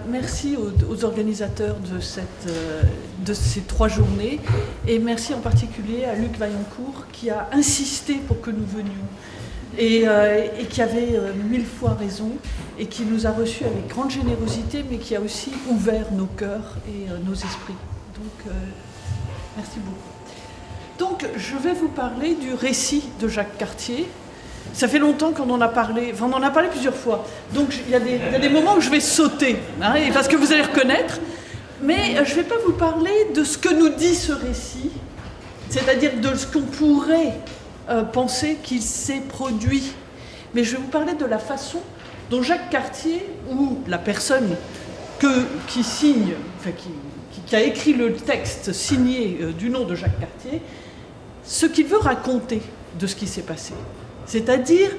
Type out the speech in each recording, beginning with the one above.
Merci aux organisateurs de ces 3 journées et merci en particulier à Luc Vaillancourt qui a insisté pour que nous venions et qui avait 1000 fois raison et qui nous a reçus avec grande générosité mais qui a aussi ouvert nos cœurs et nos esprits. Donc merci beaucoup. Donc je vais vous parler du récit de Jacques Cartier. Ça fait longtemps qu'on en a parlé, enfin on en a parlé plusieurs fois, donc il y a des moments où je vais sauter, hein, parce que vous allez reconnaître, mais je ne vais pas vous parler de ce que nous dit ce récit, c'est-à-dire de ce qu'on pourrait penser qu'il s'est produit, mais je vais vous parler de la façon dont Jacques Cartier, ou la personne qui signe, enfin qui a écrit le texte signé du nom de Jacques Cartier, ce qu'il veut raconter de ce qui s'est passé. C'est-à-dire,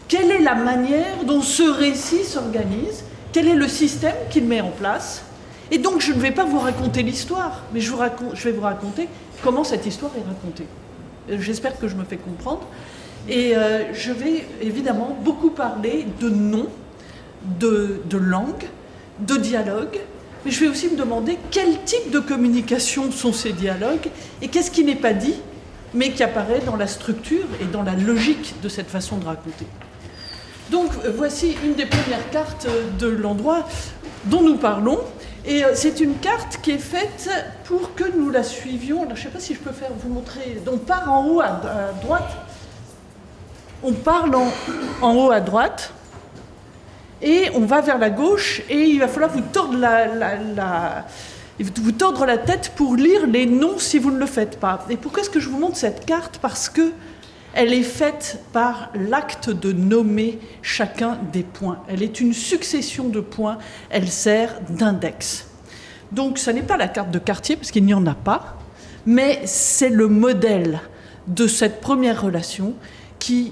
quelle est la manière dont ce récit s'organise, quel est le système qu'il met en place. Et donc, je ne vais pas vous raconter l'histoire, mais je vais vous raconter comment cette histoire est racontée. J'espère que je me fais comprendre. Et je vais évidemment beaucoup parler de noms, de langue, de dialogue, mais je vais aussi me demander quel type de communication sont ces dialogues et qu'est-ce qui n'est pas dit, mais qui apparaît dans la structure et dans la logique de cette façon de raconter. Donc voici une des premières cartes de l'endroit dont nous parlons, et c'est une carte qui est faite pour que nous la suivions. Alors, je ne sais pas si je peux vous montrer. On part en haut à droite, on parle en haut à droite, et on va vers la gauche, et il va falloir vous tordre vous tordre la tête pour lire les noms si vous ne le faites pas. Et pourquoi est-ce que je vous montre cette carte ? Parce qu'elle est faite par l'acte de nommer chacun des points. Elle est une succession de points, elle sert d'index. Donc ce n'est pas la carte de Cartier, parce qu'il n'y en a pas, mais c'est le modèle de cette première relation qui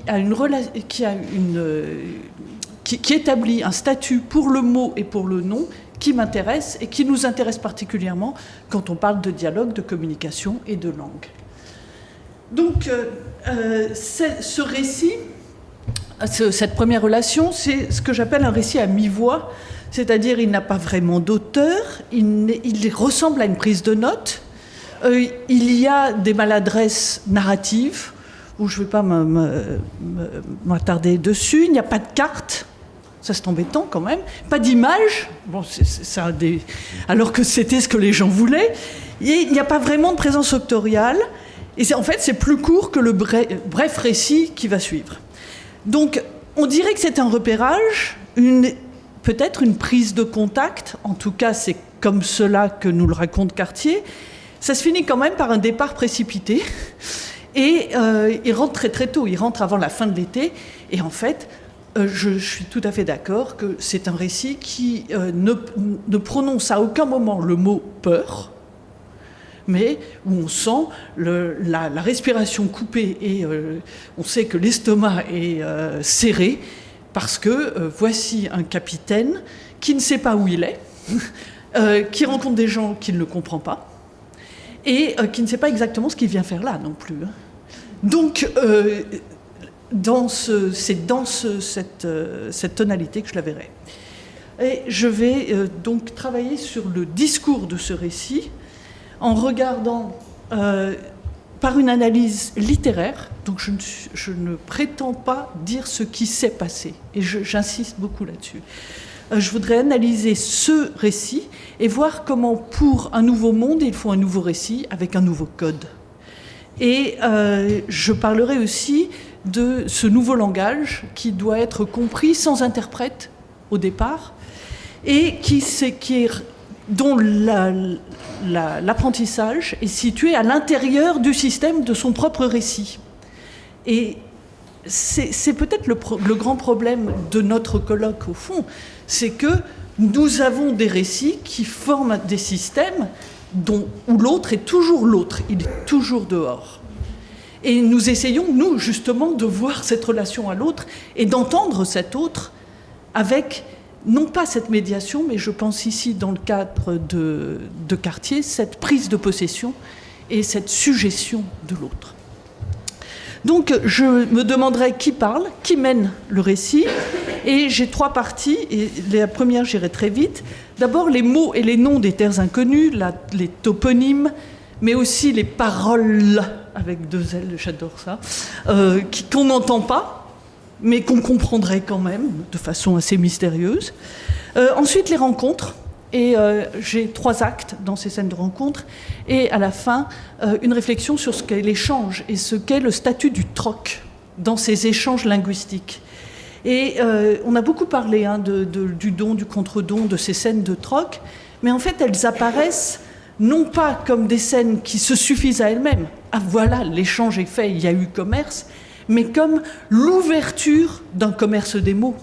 établit un statut pour le mot et pour le nom, qui m'intéresse et qui nous intéresse particulièrement quand on parle de dialogue, de communication et de langue. Donc, ce récit, cette première relation, c'est ce que j'appelle un récit à mi-voix, c'est-à-dire il n'a pas vraiment d'auteur, il ressemble à une prise de notes, il y a des maladresses narratives, où je ne vais pas m'attarder dessus, il n'y a pas de carte. Ça, c'est embêtant quand même. Pas d'image, bon, alors que c'était ce que les gens voulaient. Et il n'y a pas vraiment de présence auctoriale. Et en fait, c'est plus court que le bref récit qui va suivre. Donc, on dirait que c'est un repérage, peut-être une prise de contact. En tout cas, c'est comme cela que nous le raconte Cartier. Ça se finit quand même par un départ précipité. Et il rentre très très tôt. Il rentre avant la fin de l'été. Et en fait, je suis tout à fait d'accord que c'est un récit qui ne prononce à aucun moment le mot « peur », mais où on sent la respiration coupée et on sait que l'estomac est serré parce que voici un capitaine qui ne sait pas où il est, qui rencontre des gens qu'il ne comprend pas et qui ne sait pas exactement ce qu'il vient faire là non plus. Donc, c'est dans cette tonalité que je la verrai. Et je vais donc travailler sur le discours de ce récit en regardant par une analyse littéraire. Donc je ne prétends pas dire ce qui s'est passé, et j'insiste beaucoup là-dessus. Je voudrais analyser ce récit et voir comment, pour un nouveau monde, il faut un nouveau récit avec un nouveau code. Et je parlerai aussi de ce nouveau langage qui doit être compris sans interprète au départ et dont l'apprentissage est situé à l'intérieur du système de son propre récit. Et c'est peut-être le grand problème de notre colloque au fond, c'est que nous avons des récits qui forment des systèmes où l'autre est toujours l'autre, il est toujours dehors. Et nous essayons, nous, justement, de voir cette relation à l'autre et d'entendre cet autre avec, non pas cette médiation, mais je pense ici, dans le cadre de Cartier, cette prise de possession et cette suggestion de l'autre. Donc, je me demanderai qui parle, qui mène le récit, Et j'ai 3 parties, et la première, j'irai très vite. D'abord, les mots et les noms des terres inconnues, les toponymes, mais aussi les paroles, avec 2 L, j'adore ça, qu'on n'entend pas, mais qu'on comprendrait quand même, de façon assez mystérieuse. Ensuite, les rencontres. Et j'ai 3 actes dans ces scènes de rencontre. Et à la fin, une réflexion sur ce qu'est l'échange et ce qu'est le statut du troc dans ces échanges linguistiques. Et on a beaucoup parlé du don, du contre-don, de ces scènes de troc, mais en fait, elles apparaissent non pas comme des scènes qui se suffisent à elles-mêmes. Ah voilà, l'échange est fait, il y a eu commerce, mais comme l'ouverture d'un commerce des mots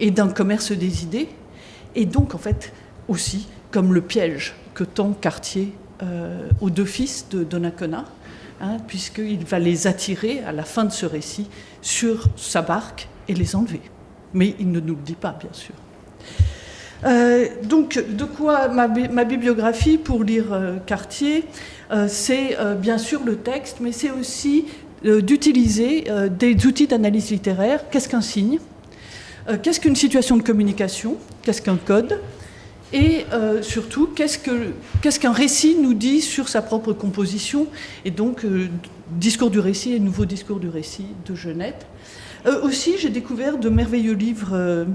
et d'un commerce des idées. Et donc, en fait, aussi comme le piège que tend Cartier aux 2 fils de Donnacona, puisqu'il va les attirer à la fin de ce récit sur sa barque et les enlever. Mais il ne nous le dit pas, bien sûr. Donc, de quoi ma bibliographie pour lire Cartier, c'est bien sûr le texte, mais c'est aussi d'utiliser des outils d'analyse littéraire. Qu'est-ce qu'un signe ? Qu'est-ce qu'une situation de communication ? Qu'est-ce qu'un code ? Et surtout, qu'est-ce qu'un récit nous dit sur sa propre composition ? Et donc, discours du récit et nouveau discours du récit de Genette. Aussi, j'ai découvert de merveilleux livres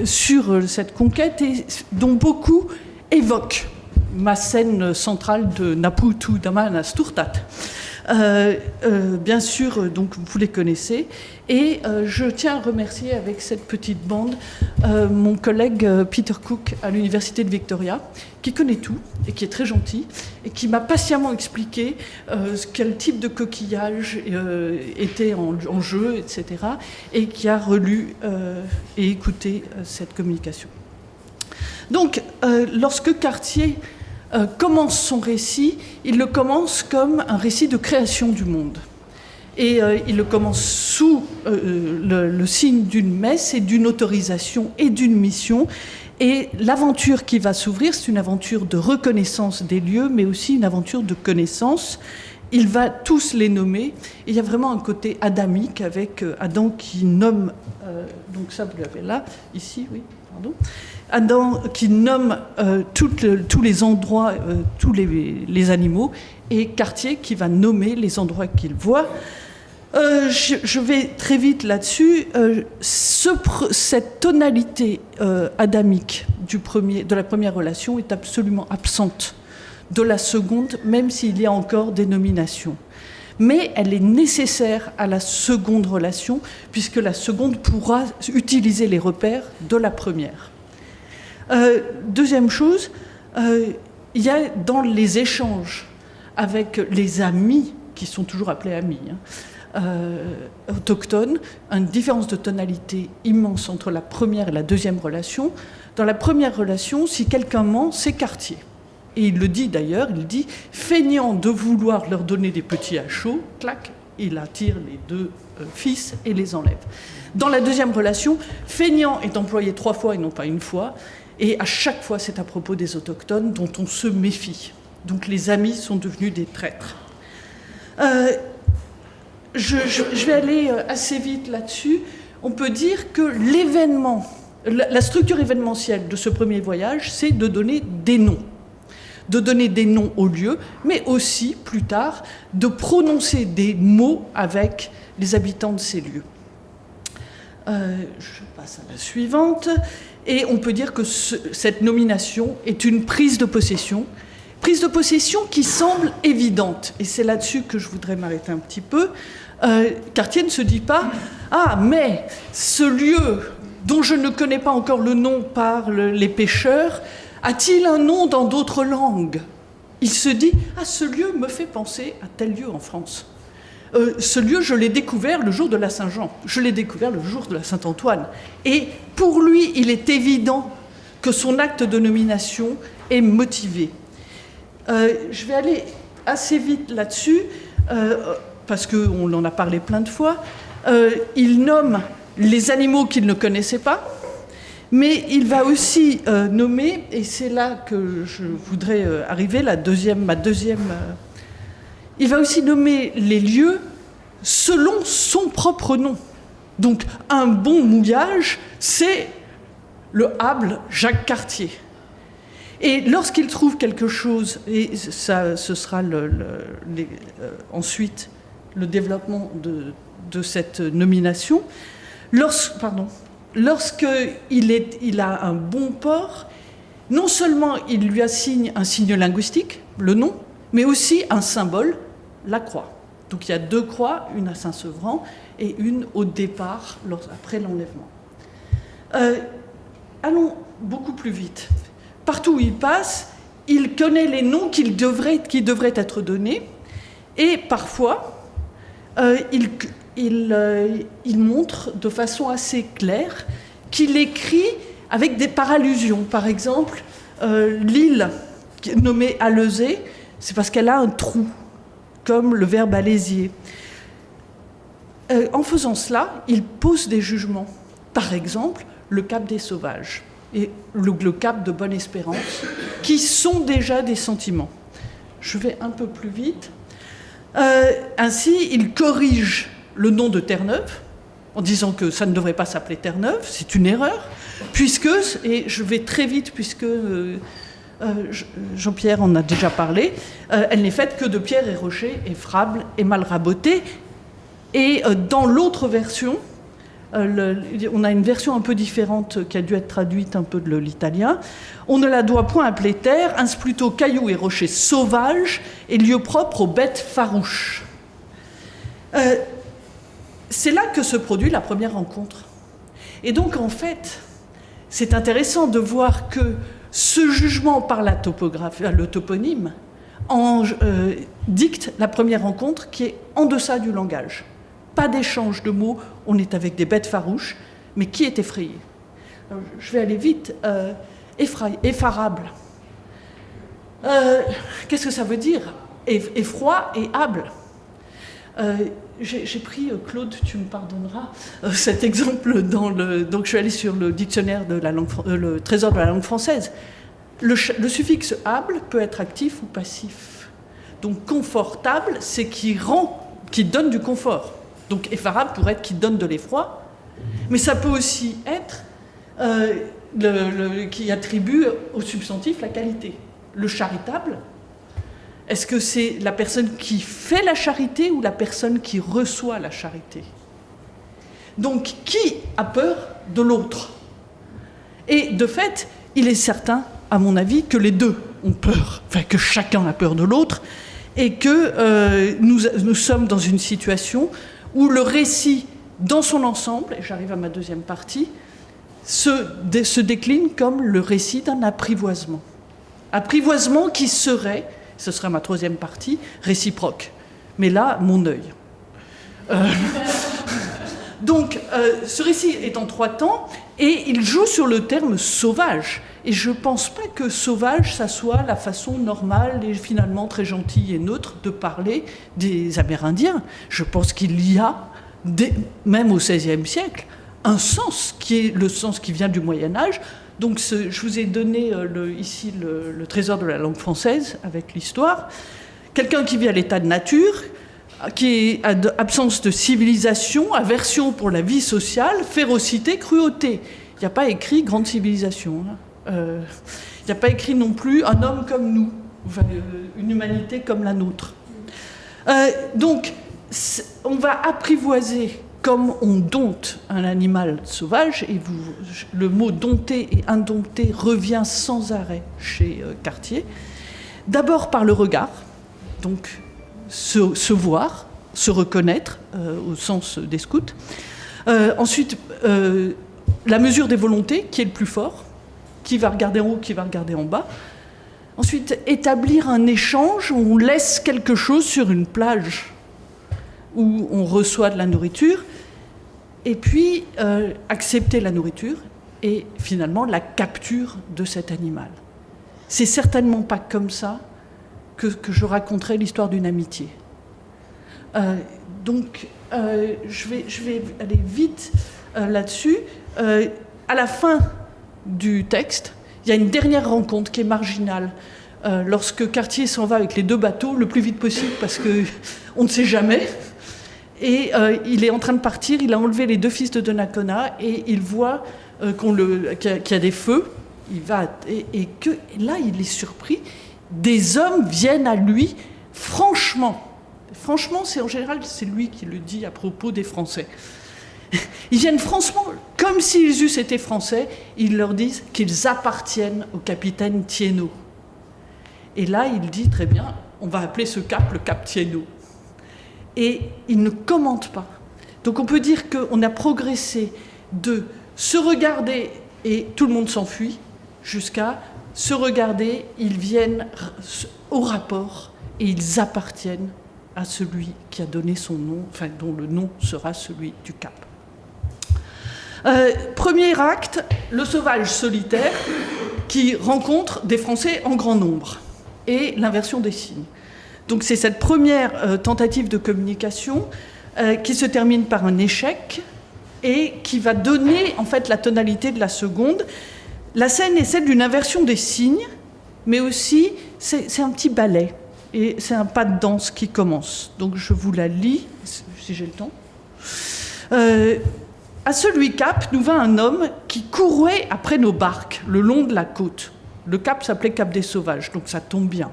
sur cette conquête, et dont beaucoup évoquent ma scène centrale de Naputu Damana Sturtat. Bien sûr, donc vous les connaissez. Et je tiens à remercier avec cette petite bande mon collègue Peter Cook à l'Université de Victoria, qui connaît tout et qui est très gentil, et qui m'a patiemment expliqué quel type de coquillage était en jeu, etc., et qui a relu et écouté cette communication. Donc, lorsque Cartier commence son récit, il le commence comme un récit de création du monde. Et il le commence sous le signe d'une messe et d'une autorisation et d'une mission. Et l'aventure qui va s'ouvrir, c'est une aventure de reconnaissance des lieux, mais aussi une aventure de connaissance. Il va tous les nommer. Et il y a vraiment un côté adamique avec Adam qui nomme... donc ça, vous l'avez là, ici, oui, pardon. Adam qui nomme tous les endroits, tous les animaux, et Cartier qui va nommer les endroits qu'il voit. Je vais très vite là-dessus. Cette tonalité adamique de la première relation est absolument absente de la seconde, même s'il y a encore des nominations. Mais elle est nécessaire à la seconde relation, puisque la seconde pourra utiliser les repères de la première. Deuxième chose, il y a dans les échanges avec les amis, qui sont toujours appelés amis, autochtones, une différence de tonalité immense entre la première et la deuxième relation. Dans la première relation, si quelqu'un ment, c'est Cartier. Et il le dit d'ailleurs, il dit « feignant de vouloir leur donner des petits à chaud », clac, il attire les 2 fils et les enlève. Dans la deuxième relation, feignant est employé 3 fois et non pas 1 fois, et à chaque fois, c'est à propos des autochtones dont on se méfie. Donc les amis sont devenus des traîtres. Je vais aller assez vite là-dessus. On peut dire que l'événement, la structure événementielle de ce premier voyage, c'est de donner des noms. De donner des noms aux lieux, mais aussi, plus tard, de prononcer des mots avec les habitants de ces lieux. Je passe à la suivante. Et on peut dire que cette nomination est une prise de possession qui semble évidente. Et c'est là-dessus que je voudrais m'arrêter un petit peu. Cartier ne se dit pas « Ah, mais ce lieu dont je ne connais pas encore le nom par les pêcheurs, a-t-il un nom dans d'autres langues ?» Il se dit « Ah, ce lieu me fait penser à tel lieu en France. Ce lieu, je l'ai découvert le jour de la Saint-Jean. Je l'ai découvert le jour de la Saint-Antoine. » Et pour lui, il est évident que son acte de nomination est motivé. Je vais aller assez vite là-dessus, parce qu'on en a parlé plein de fois. Il nomme les animaux qu'il ne connaissait pas, mais il va aussi nommer, et c'est là que je voudrais arriver, il va aussi nommer les lieux selon son propre nom. Donc un bon mouillage, c'est le hable Jacques Cartier. Et lorsqu'il trouve quelque chose, et ça, ce sera ensuite le développement de cette nomination, lorsqu'il a un bon port, non seulement il lui assigne un signe linguistique, le nom, mais aussi un symbole, la croix. Donc il y a 2 croix, une à Saint-Sevran et une au départ, après l'enlèvement. Allons beaucoup plus vite. Partout où il passe, il connaît les noms qui devraient être donnés, et parfois, il montre de façon assez claire qu'il écrit avec des parallusions. Par exemple, l'île nommée Alauzet, c'est parce qu'elle a un trou, comme le verbe alésier. En faisant cela, il pose des jugements. Par exemple, le Cap des Sauvages et le Cap de Bonne-Espérance, qui sont déjà des sentiments. Je vais un peu plus vite. Ainsi, il corrige le nom de Terre-Neuve, en disant que ça ne devrait pas s'appeler Terre-Neuve, c'est une erreur, puisque, et je vais très vite, puisque Jean-Pierre en a déjà parlé, elle n'est faite que de pierre et rochers, effrables et mal rabotés. Et dans l'autre version, on a une version un peu différente qui a dû être traduite un peu de l'italien. On ne la doit point appeler terre, ainsi plutôt cailloux et rochers sauvages et lieu propre aux bêtes farouches. C'est là que se produit la première rencontre. Et donc, en fait, c'est intéressant de voir que ce jugement par le toponyme dicte la première rencontre qui est en deçà du langage. Pas d'échange de mots, on est avec des bêtes farouches, mais qui est effrayé? Alors, je vais aller vite. Effarable. Qu'est-ce que ça veut dire? Effroi et able. J'ai pris, Claude, tu me pardonneras, cet exemple donc je suis allée sur le dictionnaire de la langue, le trésor de la langue française. Le suffixe able peut être actif ou passif. Donc confortable, c'est qui donne du confort. Donc effarable pourrait être qui donne de l'effroi, mais ça peut aussi être qui attribue au substantif la qualité. Le charitable, est-ce que c'est la personne qui fait la charité ou la personne qui reçoit la charité? Donc qui a peur de l'autre? Et de fait, il est certain, à mon avis, que les deux ont peur, enfin que chacun a peur de l'autre, et que nous sommes dans une situation où le récit, dans son ensemble, et j'arrive à ma deuxième partie, se décline comme le récit d'un apprivoisement. Apprivoisement qui serait, ce sera ma troisième partie, réciproque. Mais là, mon œil. Donc, ce récit est en 3 temps, et il joue sur le terme sauvage. Et je ne pense pas que sauvage, ça soit la façon normale et finalement très gentille et neutre de parler des Amérindiens. Je pense qu'il y a, même au XVIe siècle, un sens qui est le sens qui vient du Moyen-Âge. Donc je vous ai donné ici le trésor de la langue française avec l'histoire. Quelqu'un qui vit à l'état de nature, qui a absence de civilisation, aversion pour la vie sociale, férocité, cruauté. Il n'y a pas écrit grande civilisation. Il n'y a pas écrit non plus un homme comme nous, enfin, une humanité comme la nôtre. Donc, on va apprivoiser comme on dompte un animal sauvage, et le mot dompter et indompter revient sans arrêt chez Cartier. D'abord par le regard, donc se voir, se reconnaître au sens des scouts. Ensuite, la mesure des volontés, qui est le plus fort, qui va regarder en haut, qui va regarder en bas. Ensuite, établir un échange où on laisse quelque chose sur une plage, où on reçoit de la nourriture, et puis accepter la nourriture, et finalement la capture de cet animal. C'est certainement pas comme ça que je raconterai l'histoire d'une amitié. Donc, je vais aller vite là-dessus. À la fin du texte, il y a une dernière rencontre qui est marginale. Lorsque Cartier s'en va avec les 2 bateaux, le plus vite possible, parce qu'on ne sait jamais, Et il est en train de partir, il a enlevé les 2 fils de Donnacona et il voit qu'il y a des feux. Il va, et que là, il est surpris. Des hommes viennent à lui, franchement, c'est en général, c'est lui qui le dit à propos des Français. Ils viennent franchement, comme s'ils eussent été Français, ils leur disent qu'ils appartiennent au capitaine Thienot. Et là, il dit très bien, on va appeler ce cap le cap Thienot. Et il ne commente pas. Donc on peut dire qu'on a progressé de se regarder et tout le monde s'enfuit, jusqu'à se regarder, ils viennent au rapport et ils appartiennent à celui qui a donné son nom, enfin dont le nom sera celui du cap. Premier acte, le sauvage solitaire qui rencontre des Français en grand nombre et l'inversion des signes. Donc c'est cette première tentative de communication qui se termine par un échec et qui va donner en fait la tonalité de la seconde. La scène est celle d'une inversion des signes, mais aussi c'est un petit ballet et c'est un pas de danse qui commence. Donc je vous la lis, si j'ai le temps. À celui cap, nous vint un homme qui courait après nos barques le long de la côte. Le cap s'appelait Cap des Sauvages, donc ça tombe bien.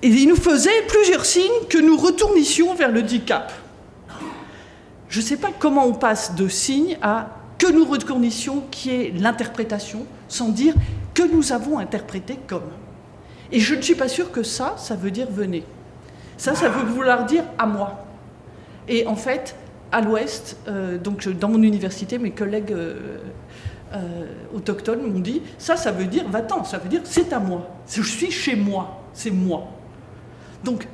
Et il nous faisait plusieurs signes que nous retournissions vers le dit cap. Je ne sais pas comment on passe de signes à que nous retournissions, qui est l'interprétation, sans dire que nous avons interprété comme. Et je ne suis pas sûre que ça veut dire venez. Ça veut vouloir dire à moi. Et en fait, à l'Ouest, donc dans mon université, mes collègues autochtones m'ont dit ça veut dire va-t'en, ça veut dire c'est à moi. Je suis chez moi, c'est moi. Donc,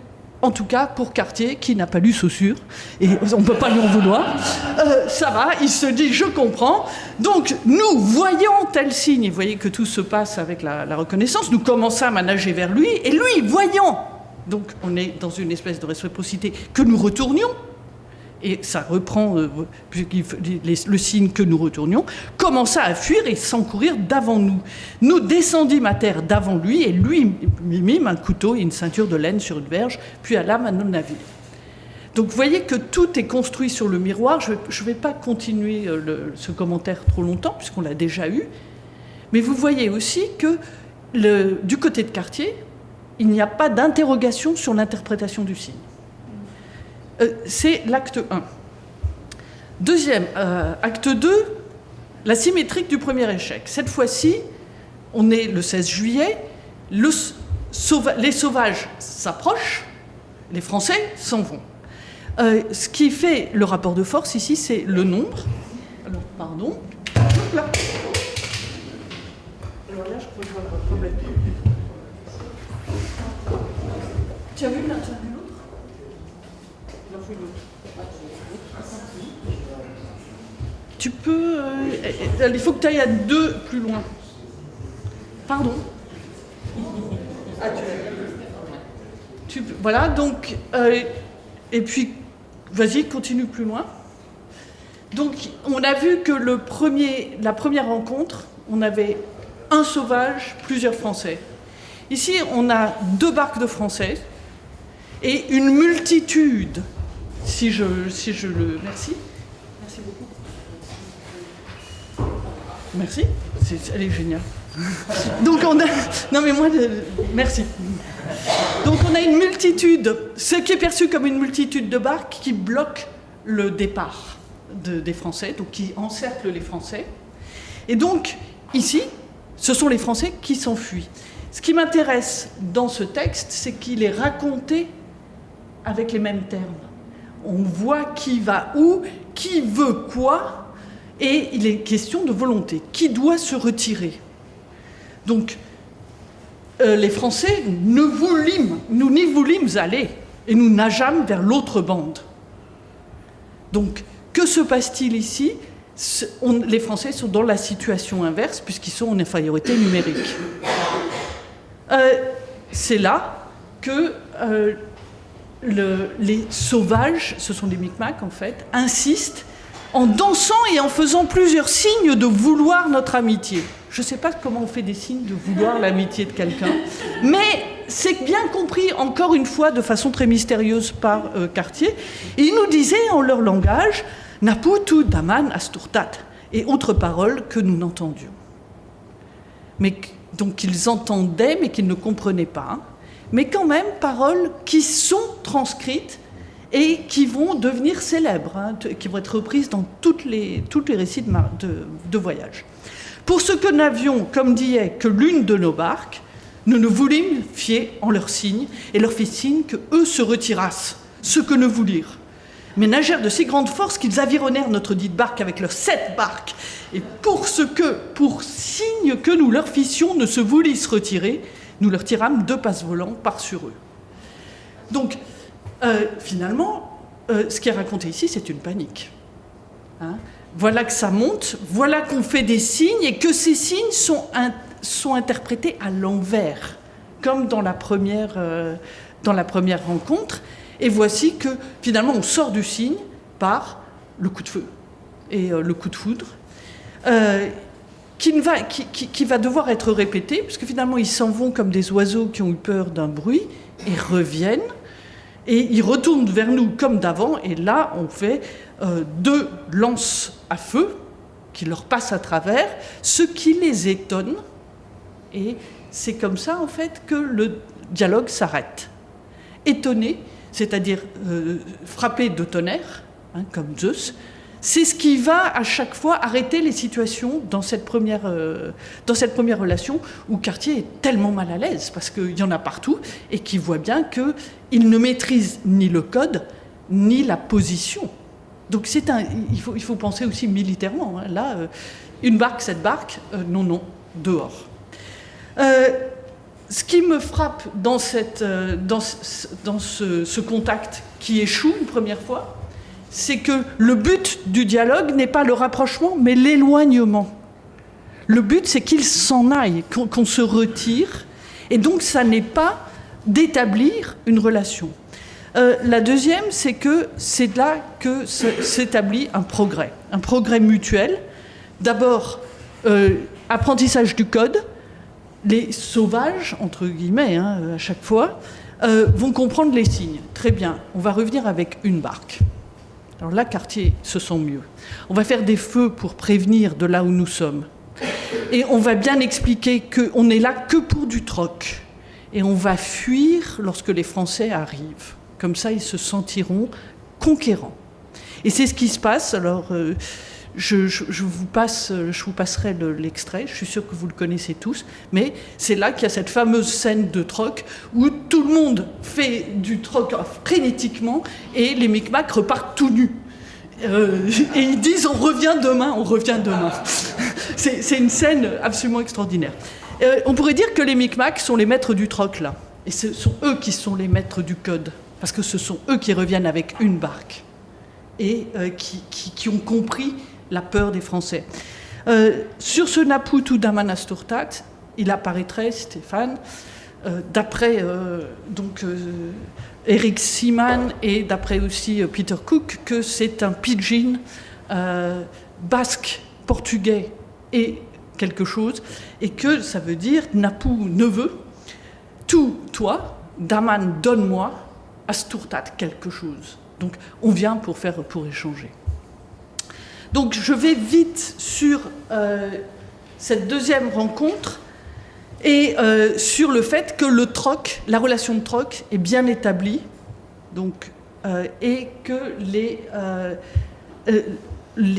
en tout cas, pour Cartier, qui n'a pas lu Saussure, et on ne peut pas lui en vouloir, ça va, il se dit, je comprends. Donc, nous voyons tel signe, et vous voyez que tout se passe avec la reconnaissance, nous commençons à nager vers lui, et lui, voyant, donc on est dans une espèce de réciprocité, que nous retournions, et ça reprend le signe que nous retournions, commença à fuir et s'encourir d'avant nous. Nous descendîmes à terre d'avant lui, et lui mime un couteau et une ceinture de laine sur une verge, puis à l'âme à nos navires. Donc vous voyez que tout est construit sur le miroir. Je ne vais pas continuer ce commentaire trop longtemps, puisqu'on l'a déjà eu, mais vous voyez aussi que du côté de Cartier, il n'y a pas d'interrogation sur l'interprétation du signe. C'est l'acte 1. Deuxième, acte 2, la symétrique du premier échec. Cette fois-ci, on est le 16 juillet, les sauvages s'approchent, les Français s'en vont. Ce qui fait le rapport de force ici, c'est le nombre. Alors, pardon. Hop là. Alors là, je crois que je vois le problème. Tu as vu l'un, tu as vu l'autre? Tu peux... il faut que tu ailles à 2 plus loin. Pardon. Ah, voilà, donc... et puis, vas-y, continue plus loin. Donc, on a vu que la première rencontre, on avait un sauvage, plusieurs Français. Ici, on a 2 barques de Français et une multitude. Si je le... Merci. Merci beaucoup. Merci. Elle est géniale. Donc on a... Non mais moi... Merci. Donc on a une multitude, ce qui est perçu comme une multitude de barques qui bloquent le départ des Français, donc qui encerclent les Français. Et donc, ici, ce sont les Français qui s'enfuient. Ce qui m'intéresse dans ce texte, c'est qu'il est raconté avec les mêmes termes. On voit qui va où, qui veut quoi, et il est question de volonté. Qui doit se retirer? Donc, les Français, nous n'y voulîmes aller, et nous nageâmes vers l'autre bande. Donc, que se passe-t-il ici? Les Français sont dans la situation inverse, puisqu'ils sont en infériorité numérique. C'est là que... les sauvages, ce sont des Micmacs en fait, insistent en dansant et en faisant plusieurs signes de vouloir notre amitié. Je ne sais pas comment on fait des signes de vouloir l'amitié de quelqu'un, mais c'est bien compris, encore une fois, de façon très mystérieuse par Cartier. Et ils nous disaient en leur langage « Naputu daman asturtat » et autres paroles que nous n'entendions. Donc ils entendaient, mais qu'ils ne comprenaient pas. Mais quand même, paroles qui sont transcrites et qui vont devenir célèbres, qui vont être reprises dans tous les récits de voyage. Pour ce que n'avions, comme disait, que l'une de nos barques, nous ne voulîmes fier en leurs signes, et leur fit signe que eux se retirassent, ce que ne voulirent. Mais nagèrent de si grande force qu'ils avironnèrent notre dite barque avec leurs 7 barques, et pour signe que nous leur fissions ne se voulissent retirer, nous leur tirâmes 2 passe-volants par sur eux. Donc, finalement, ce qui est raconté ici, c'est une panique. Voilà que ça monte, voilà qu'on fait des signes, et que ces signes sont interprétés à l'envers, comme dans la première rencontre. Et voici que, finalement, on sort du signe par le coup de feu et le coup de foudre, qui va devoir être répété, parce que finalement, ils s'en vont comme des oiseaux qui ont eu peur d'un bruit, et reviennent, et ils retournent vers nous comme d'avant, et là, on fait 2 lances à feu qui leur passent à travers, ce qui les étonne, et c'est comme ça, en fait, que le dialogue s'arrête. Étonné, c'est-à-dire frappé de tonnerre, comme Zeus, c'est ce qui va à chaque fois arrêter les situations dans cette première relation où Cartier est tellement mal à l'aise, parce qu'il y en a partout, et qu'il voit bien qu'il ne maîtrise ni le code, ni la position. Donc il faut penser aussi militairement. Là, une barque, 7 barques, non, dehors. Ce qui me frappe dans ce contact qui échoue une première fois, c'est que le but du dialogue n'est pas le rapprochement, mais l'éloignement. Le but, c'est qu'ils s'en aillent, qu'on se retire, et donc ça n'est pas d'établir une relation. La deuxième, c'est que c'est là que s'établit un progrès mutuel. D'abord, apprentissage du code. Les sauvages, entre guillemets, à chaque fois, vont comprendre les signes. Très bien, on va revenir avec une barque. Alors là, Cartier se sent mieux. On va faire des feux pour prévenir de là où nous sommes. Et on va bien expliquer qu'on n'est là que pour du troc. Et on va fuir lorsque les Français arrivent. Comme ça, ils se sentiront conquérants. Et c'est ce qui se passe. Alors, je vous passerai l'extrait. Je suis sûre que vous le connaissez tous. Mais c'est là qu'il y a cette fameuse scène de troc où tout le monde fait du troc frénétiquement et les Micmacs repartent tout nus. Et ils disent « on revient demain ». C'est une scène absolument extraordinaire. On pourrait dire que les Micmacs sont les maîtres du troc, là. Et ce sont eux qui sont les maîtres du code. Parce que ce sont eux qui reviennent avec une barque. Et qui ont compris la peur des Français. Sur ce Naputu daman asturtat, il apparaîtrait, Stéphane, d'après Eric Seaman et d'après aussi Peter Cook, que c'est un pidgin basque, portugais et quelque chose, et que ça veut dire Napu, neveu, tout, toi, daman, donne-moi, asturtat, quelque chose. Donc on vient pour échanger. Donc je vais vite sur cette deuxième rencontre et sur le fait que le troc, la relation de troc est bien établie, donc, et que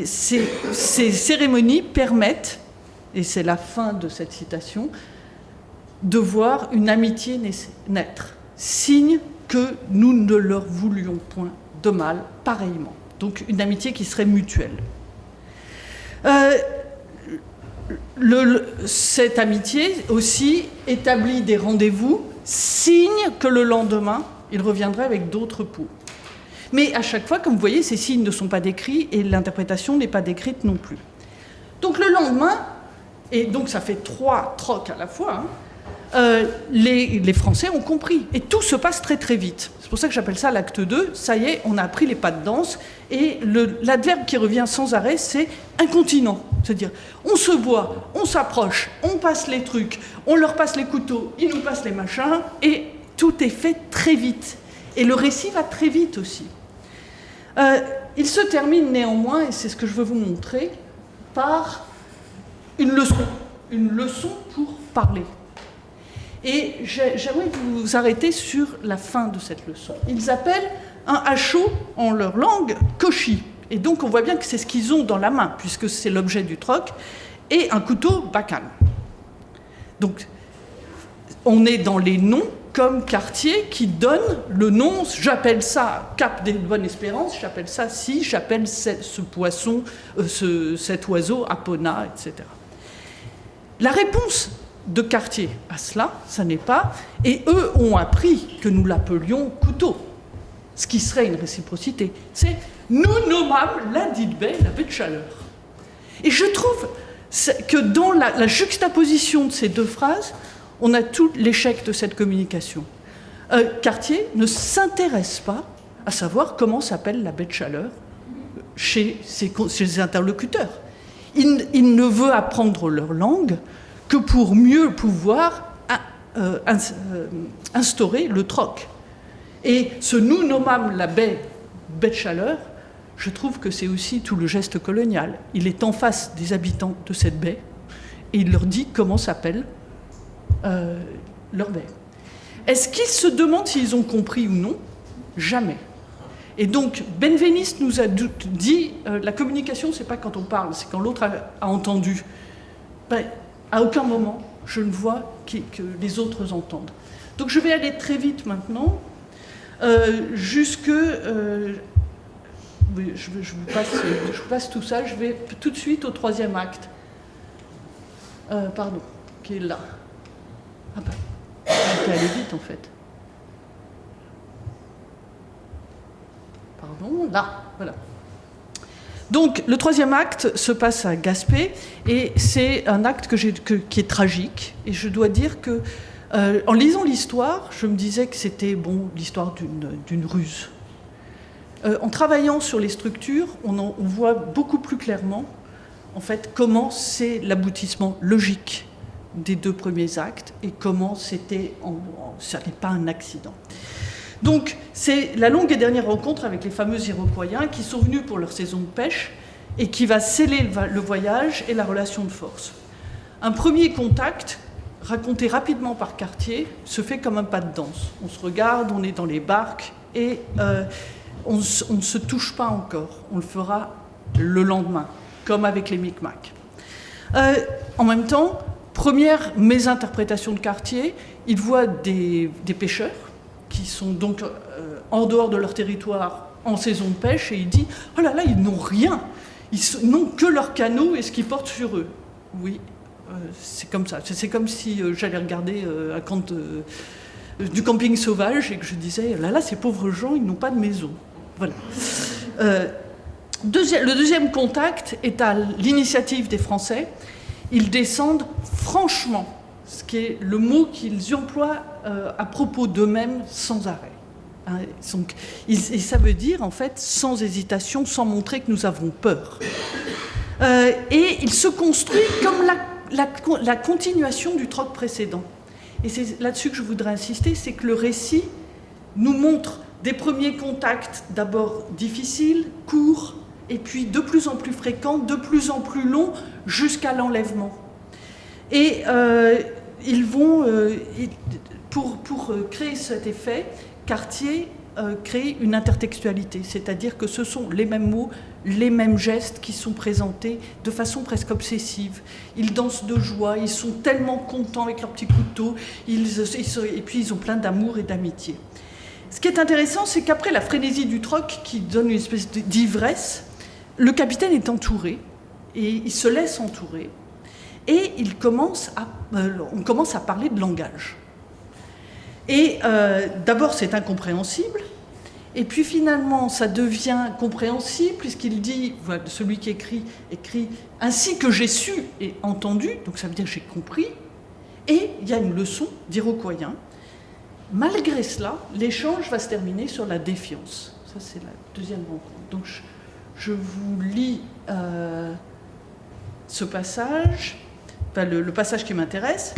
ces cérémonies permettent, et c'est la fin de cette citation, de voir une amitié naître, signe que nous ne leur voulions point de mal, pareillement. Donc une amitié qui serait mutuelle. Cette amitié aussi établit des rendez-vous, signe que le lendemain, il reviendrait avec d'autres peaux. Mais à chaque fois, comme vous voyez, ces signes ne sont pas décrits et l'interprétation n'est pas décrite non plus. Donc le lendemain, et donc ça fait 3 trocs à la fois, les Français ont compris. Et tout se passe très très vite. C'est pour ça que j'appelle ça l'acte 2. Ça y est, on a appris les pas de danse. Et l'adverbe qui revient sans arrêt, c'est incontinent. C'est-à-dire, on se voit, on s'approche, on passe les trucs, on leur passe les couteaux, ils nous passent les machins, et tout est fait très vite. Et le récit va très vite aussi. Il se termine néanmoins, et c'est ce que je veux vous montrer, par une leçon pour parler. Et j'aimerais vous arrêter sur la fin de cette leçon. Ils appellent un hachot, en leur langue, koshi. Et donc on voit bien que c'est ce qu'ils ont dans la main, puisque c'est l'objet du troc, et un couteau bakan. Donc on est dans les noms, comme Cartier qui donne le nom, j'appelle ça Cap des Bonnes Espérances, j'appelle ça si, j'appelle ce poisson, cet oiseau Apona, etc. La réponse de Cartier à cela, ça n'est pas, et eux ont appris que nous l'appelions couteau, ce qui serait une réciprocité. C'est nous nommâmes la dite baie, la baie de Chaleur. Et je trouve que dans la juxtaposition de ces deux phrases, on a tout l'échec de cette communication. Cartier ne s'intéresse pas à savoir comment s'appelle la baie de Chaleur chez ses interlocuteurs. Il ne veut apprendre leur langue que pour mieux pouvoir instaurer le troc. Et ce nous nommâmes la baie de Chaleur, je trouve que c'est aussi tout le geste colonial. Il est en face des habitants de cette baie et il leur dit comment s'appelle leur baie. Est-ce qu'ils se demandent s'ils ont compris ou non? Jamais. Et donc, Benveniste nous a dit la communication, c'est pas quand on parle, c'est quand l'autre a entendu. Ben, à aucun moment, je ne vois que les autres entendent. Donc, je vais aller très vite maintenant, jusque. Je vous passe tout ça, je vais tout de suite au troisième acte. Pardon, qui est là. Ah ben, j'étais allé vite en fait. Pardon, là, voilà. Donc, le troisième acte se passe à Gaspé, et c'est un acte qui est tragique. Et je dois dire que, en lisant l'histoire, je me disais que c'était l'histoire d'une ruse. En travaillant sur les structures, on voit beaucoup plus clairement, en fait, comment c'est l'aboutissement logique des deux premiers actes et comment ça n'est pas un accident. Donc, c'est la longue et dernière rencontre avec les fameux Iroquois qui sont venus pour leur saison de pêche et qui va sceller le voyage et la relation de force. Un premier contact, raconté rapidement par Cartier, se fait comme un pas de danse. On se regarde, on est dans les barques et on ne se touche pas encore. On le fera le lendemain, comme avec les Micmacs. En même temps, première mésinterprétation de Cartier, il voit des pêcheurs qui sont donc en dehors de leur territoire en saison de pêche, et il dit « Oh là là, ils n'ont rien, ils n'ont que leur canot et ce qu'ils portent sur eux. » Oui, c'est comme ça. C'est comme si j'allais regarder un camp du camping sauvage et que je disais « Là là, ces pauvres gens, ils n'ont pas de maison. » Voilà. Le deuxième contact est à l'initiative des Français. Ils descendent franchement, ce qui est le mot qu'ils emploient à propos d'eux-mêmes sans arrêt. Hein, et ça veut dire, en fait, sans hésitation, sans montrer que nous avons peur. Et il se construit comme la continuation du troc précédent. Et c'est là-dessus que je voudrais insister, c'est que le récit nous montre des premiers contacts d'abord difficiles, courts, et puis de plus en plus fréquents, de plus en plus longs, jusqu'à l'enlèvement. Et ils vont, pour créer cet effet, Cartier crée une intertextualité, c'est-à-dire que ce sont les mêmes mots, les mêmes gestes qui sont présentés de façon presque obsessive. Ils dansent de joie, ils sont tellement contents avec leurs petits couteaux, et puis ils ont plein d'amour et d'amitié. Ce qui est intéressant, c'est qu'après la frénésie du troc, qui donne une espèce d'ivresse, le capitaine est entouré, et il se laisse entourer, et on commence à parler de langage. Et d'abord, c'est incompréhensible, et puis finalement, ça devient compréhensible, puisqu'il dit, voilà, celui qui écrit « ainsi que j'ai su et entendu », donc ça veut dire « j'ai compris », Et il y a une leçon d'Iroquoien. Malgré cela, l'échange va se terminer sur la défiance. Ça, c'est la deuxième rencontre. Donc, je vous lis ce passage, enfin, le passage qui m'intéresse.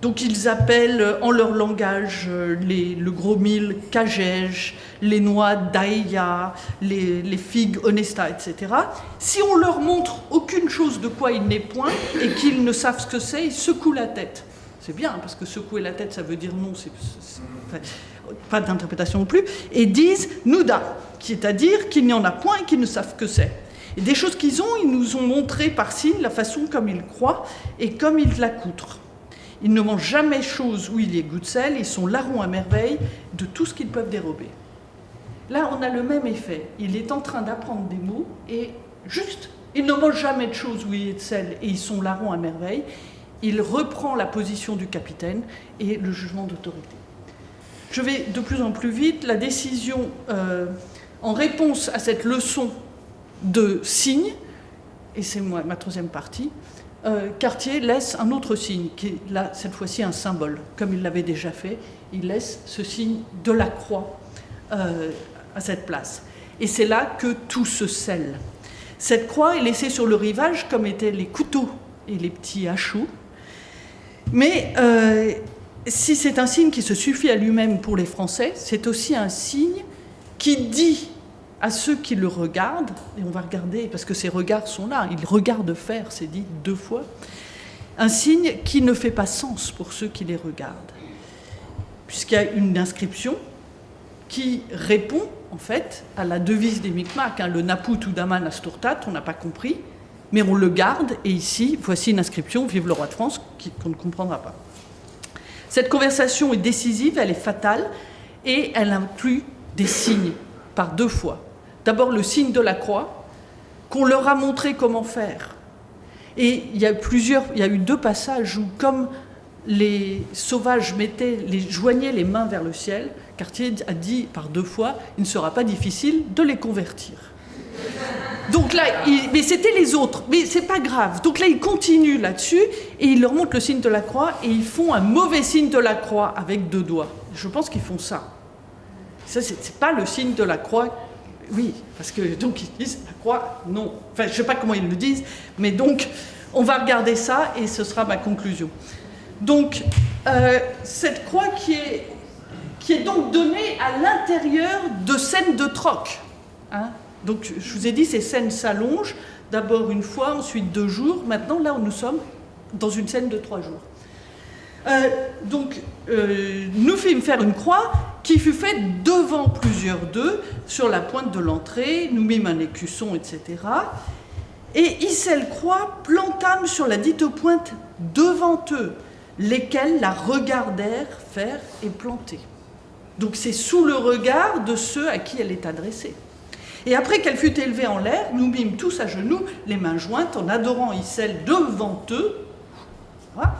Donc, ils appellent en leur langage le gros mil kagej, les noix daïa, les figues honesta, etc. Si on leur montre aucune chose de quoi il n'est point et qu'ils ne savent ce que c'est, ils secouent la tête. C'est bien, parce que secouer la tête, ça veut dire non, enfin, pas d'interprétation non plus, et disent nuda, c'est-à-dire qu'il n'y en a point et qu'ils ne savent que c'est. Et des choses qu'ils ont, ils nous ont montré par signe la façon comme ils croient et comme ils l'accoutrent. Ils ne mangent jamais chose où il y ait goût de sel, ils sont larrons à merveille de tout ce qu'ils peuvent dérober. Là, on a le même effet. Il est en train d'apprendre des mots et juste, il ne mange jamais de choses où il y ait de sel et ils sont larrons à merveille. Il reprend la position du capitaine et le jugement d'autorité. Je vais de plus en plus vite. La décision, en réponse à cette leçon de signe, et c'est ma troisième partie, Cartier laisse un autre signe, qui est là, cette fois-ci, un symbole. Comme il l'avait déjà fait, il laisse ce signe de la croix à cette place. Et c'est là que tout se scelle. Cette croix est laissée sur le rivage, comme étaient les couteaux et les petits hachots. Mais si c'est un signe qui se suffit à lui-même pour les Français, c'est aussi un signe qui dit à ceux qui le regardent, et on va regarder, parce que ces regards sont là, ils regardent faire, c'est dit 2 fois, un signe qui ne fait pas sens pour ceux qui les regardent. Puisqu'il y a une inscription qui répond, en fait, à la devise des Micmacs, le Naput Udaman Asturtat, on n'a pas compris, mais on le garde, et ici, voici une inscription, vive le roi de France, qu'on ne comprendra pas. Cette conversation est décisive, elle est fatale, et elle inclut des signes, par 2 fois. D'abord le signe de la croix, qu'on leur a montré comment faire. Et il y a eu 2 passages où, comme les sauvages joignaient les mains vers le ciel, Cartier a dit par 2 fois, il ne sera pas difficile de les convertir. Donc là, mais c'était les autres, mais c'est pas grave. Donc là, il continue là-dessus et il leur montre le signe de la croix et ils font un mauvais signe de la croix avec 2 doigts. Je pense qu'ils font ça. Ça, c'est pas le signe de la croix. Oui, parce que donc ils disent la croix, non. Enfin, je ne sais pas comment ils le disent, mais donc on va regarder ça et ce sera ma conclusion. Donc cette croix qui est donc donnée à l'intérieur de scènes de troc. Hein. Donc je vous ai dit, ces scènes s'allongent. D'abord 1 fois, ensuite 2 jours. Maintenant, là où nous sommes, dans une scène de 3 jours. Nous fîmes faire une croix qui fut faite devant plusieurs d'eux, sur la pointe de l'entrée, nous mîmes un écusson, etc. Et Issel croix plantâmes sur la dite pointe devant eux, lesquels la regardèrent faire et planter. Donc c'est sous le regard de ceux à qui elle est adressée. Et après qu'elle fut élevée en l'air, nous mîmes tous à genoux, les mains jointes, en adorant Issel devant eux, voilà,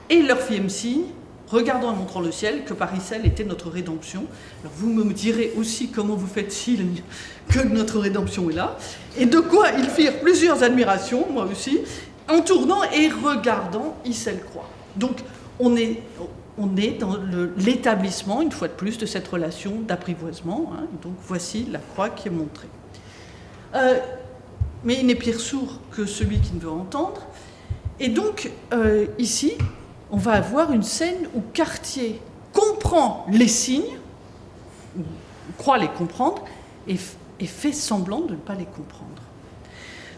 et leur fîmes signe, regardant et montrant le ciel, que par Issel était notre rédemption. Alors vous me direz aussi comment vous faites signe que notre rédemption est là, et de quoi ils firent plusieurs admirations, moi aussi, en tournant et regardant Issel croix. Donc on est dans l'établissement, une fois de plus, de cette relation d'apprivoisement. Hein. Donc voici la croix qui est montrée. Mais il n'est pire sourd que celui qui ne veut entendre. Et donc, ici, on va avoir une scène où Cartier comprend les signes, ou croit les comprendre, et fait semblant de ne pas les comprendre.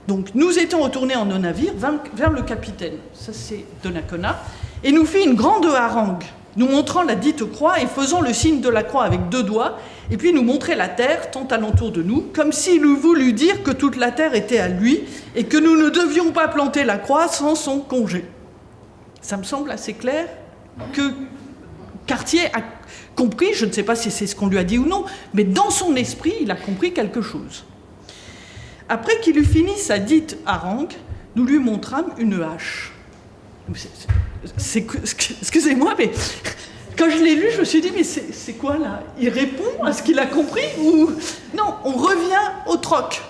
Donc, nous étions retournés en nos navires vers le capitaine, ça c'est Donnacona, et nous fit une grande harangue, nous montrant la dite croix et faisant le signe de la croix avec 2 doigts, et puis nous montrait la terre tant alentour de nous, comme s'il eût voulu dire que toute la terre était à lui et que nous ne devions pas planter la croix sans son congé. Ça me semble assez clair que Cartier a compris, je ne sais pas si c'est ce qu'on lui a dit ou non, mais dans son esprit, il a compris quelque chose. Après qu'il eut fini sa dite harangue, nous lui montrâmes une hache. Excusez-moi, mais quand je l'ai lu, je me suis dit, mais c'est quoi là? Il répond à ce qu'il a compris ou... Non, on revient au troc.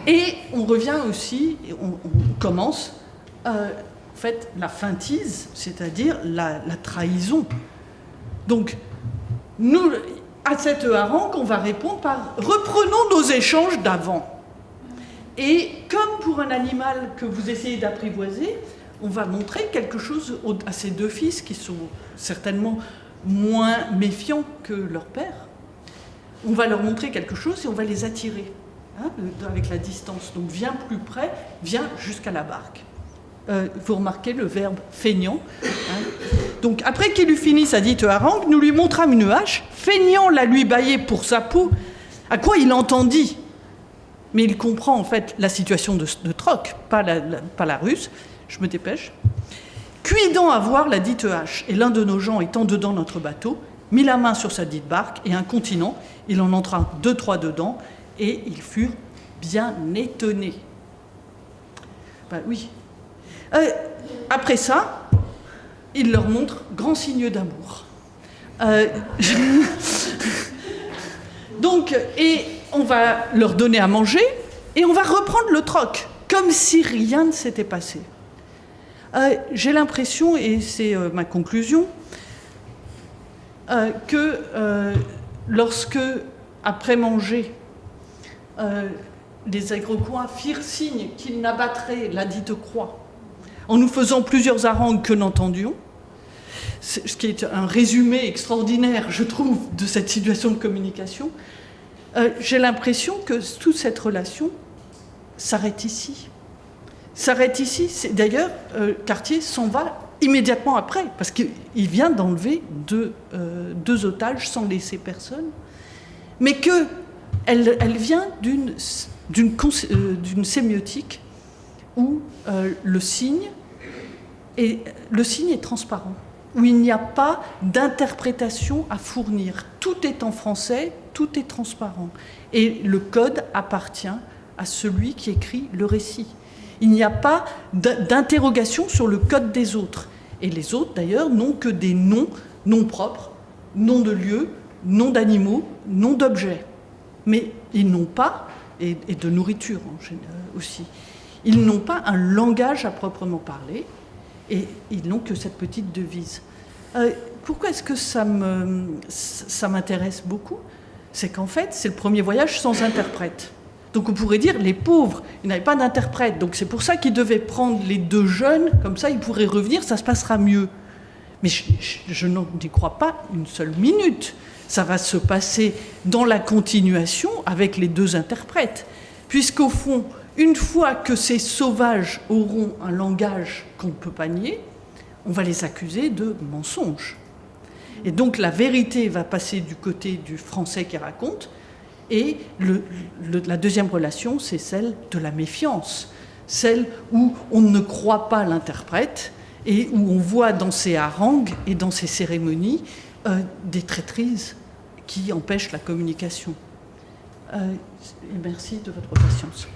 Et on revient aussi, on commence en fait, la feintise, c'est-à-dire la trahison. Donc, nous, à cette harangue, on va répondre par « reprenons nos échanges d'avant ». Et comme pour un animal que vous essayez d'apprivoiser, on va montrer quelque chose à ces deux fils qui sont certainement moins méfiants que leur père. On va leur montrer quelque chose et on va les attirer avec la distance. Donc viens plus près, viens jusqu'à la barque. Vous remarquez le verbe feignant. Donc après qu'il eut fini sa dite harangue, nous lui montrâmes une hache, feignant la lui bailler pour sa peau, à quoi il entendit. Mais il comprend en fait la situation de troc, pas la ruse. Je me dépêche. Cuidant à voir la dite hache, et l'un de nos gens étant dedans notre bateau, mit la main sur sa dite barque, et incontinent, il en entra 2-3 dedans, et ils furent bien étonnés. Ben oui. Après ça, il leur montre grand signe d'amour. Donc, et on va leur donner à manger, et on va reprendre le troc, comme si rien ne s'était passé. J'ai l'impression, et c'est ma conclusion, que lorsque, après manger, les Aigrecois firent signe qu'ils n'abattraient la dite croix, en nous faisant plusieurs harangues que n'entendions, ce qui est un résumé extraordinaire, je trouve, de cette situation de communication, j'ai l'impression que toute cette relation s'arrête ici. S'arrête ici. D'ailleurs, Cartier s'en va immédiatement après, parce qu'il vient d'enlever deux otages sans laisser personne, mais qu'elle vient d'une sémiotique où le signe est transparent, où il n'y a pas d'interprétation à fournir. Tout est en français, tout est transparent. Et le code appartient à celui qui écrit le récit. Il n'y a pas d'interrogation sur le code des autres. Et les autres, d'ailleurs, n'ont que des noms propres, noms de lieux, noms d'animaux, noms d'objets. Mais ils n'ont pas, et de nourriture en général aussi, ils n'ont pas un langage à proprement parler, et ils n'ont que cette petite devise. Pourquoi est-ce que ça m'intéresse beaucoup ? C'est qu'en fait, c'est le premier voyage sans interprète. Donc on pourrait dire, les pauvres, ils n'avaient pas d'interprète. Donc c'est pour ça qu'ils devaient prendre les deux jeunes, comme ça ils pourraient revenir, ça se passera mieux. Mais je n'y crois pas une seule minute. Ça va se passer dans la continuation avec les deux interprètes. Puisqu'au fond, une fois que ces sauvages auront un langage qu'on ne peut pas nier, on va les accuser de mensonges. Et donc la vérité va passer du côté du français qui raconte, et la deuxième relation, c'est celle de la méfiance, celle où on ne croit pas l'interprète et où on voit dans ces harangues et dans ces cérémonies des traîtrises qui empêchent la communication. Et merci de votre patience.